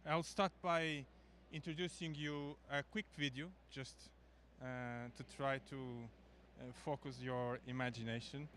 I'll start by introducing you a quick video, just to try to focus your imagination.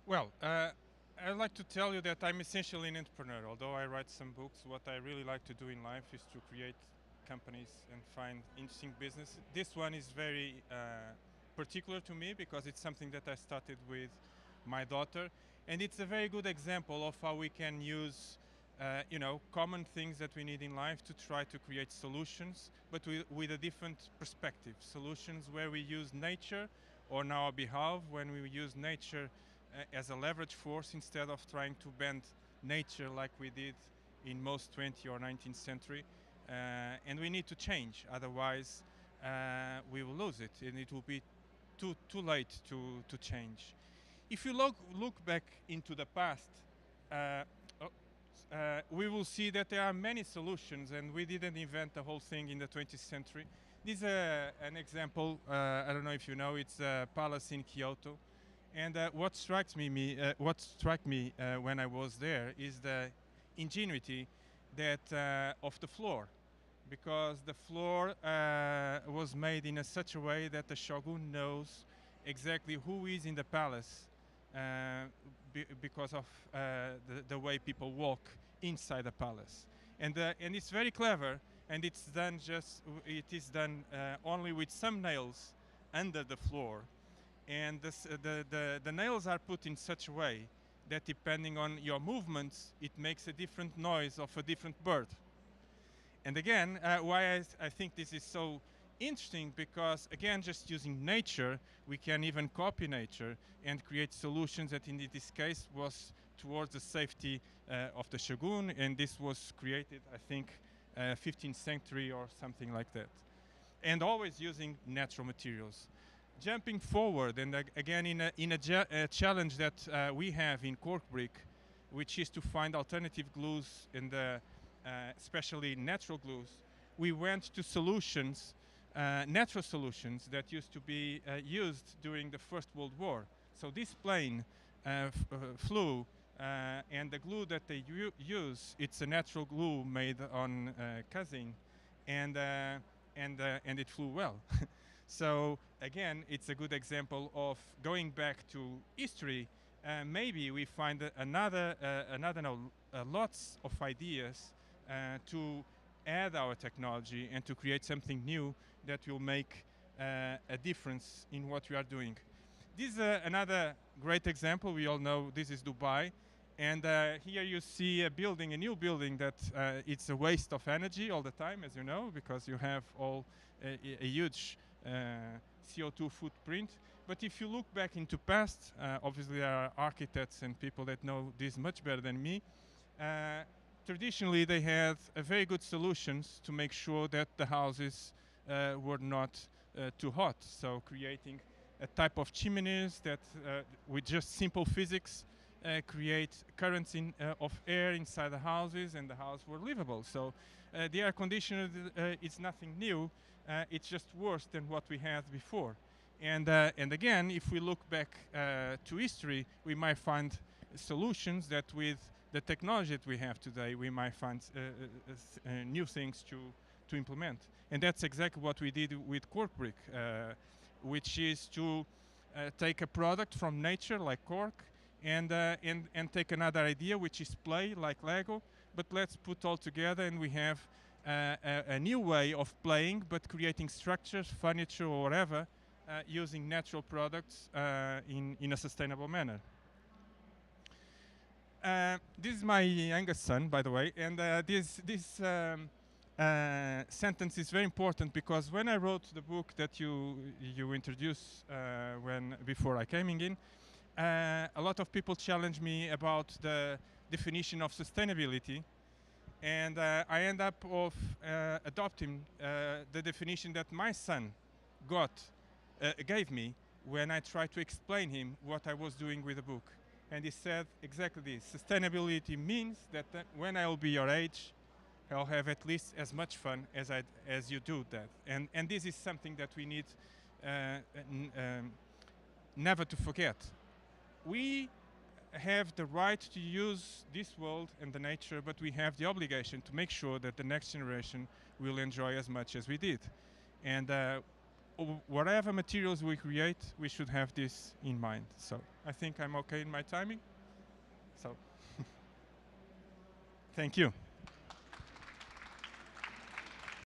Well, I'd like to tell you that I'm essentially an entrepreneur. Although I write some books, what I really like to do in life is to create companies and find interesting business. This one is very particular to me because it's something that I started with my daughter, and it's a very good example of how we can use common things that we need in life to try to create solutions, but with a different perspective. Solutions where we use nature on our behalf, when we use nature as a leverage force instead of trying to bend nature like we did in most 20th or 19th century. And we need to change, otherwise we will lose it and it will be too late to change. If you look back into the past, we will see that there are many solutions, and we didn't invent the whole thing in the 20th century. This is an example, I don't know if you know, it's a palace in Kyoto. And what struck me when I was there is the ingenuity of the floor, because the floor was made in such a way that the shogun knows exactly who is in the palace because of the way people walk inside the palace, and it's very clever, and it is done only with some nails under the floor. And the nails are put in such a way that depending on your movements, it makes a different noise of a different bird. And again, why I think this is so interesting, because again, just using nature, we can even copy nature and create solutions that in this case was towards the safety of the shogun, and this was created, I think, 15th century or something like that. And always using natural materials. Jumping forward, and again in a challenge that we have in CORKBRICK, which is to find alternative glues, and especially natural glues, we went to solutions, natural solutions that used to be used during the First World War. So this plane flew, and the glue that they use, it's a natural glue made on cuisine, and it flew well. So again, it's a good example of going back to history. Maybe we find lots of ideas to add our technology and to create something new that will make a difference in what we are doing. This is another great example. We all know this is Dubai. And here you see a new building that it's a waste of energy all the time, as you know, because you have a huge CO2 footprint. But if you look back into past, obviously there are architects and people that know this much better than me. Traditionally, they had very good solutions to make sure that the houses were not too hot. So creating a type of chimneys that with just simple physics create currents of air inside the houses, and the house were livable. So the air conditioner is nothing new. It's just worse than what we had before. And again, if we look back to history, we might find solutions that with the technology that we have today, we might find new things to implement. And that's exactly what we did with CORKBRICK, which is to take a product from nature, like cork, and take another idea, which is play, like Lego, but let's put all together, and we have a new way of playing, but creating structures, furniture, or whatever, using natural products in a sustainable manner. This is my youngest son, by the way, and this sentence is very important, because when I wrote the book that you introduced before I came in, a lot of people challenged me about the definition of sustainability, and I end up adopting the definition that my son gave me when I tried to explain him what I was doing with the book. And he said exactly this: sustainability means that when I will be your age, I'll have at least as much fun as you do that. And this is something that we need never to forget. We have the right to use this world and the nature, but we have the obligation to make sure that the next generation will enjoy as much as we did. And whatever materials we create, we should have this in mind. So I think I'm okay in my timing. So thank you.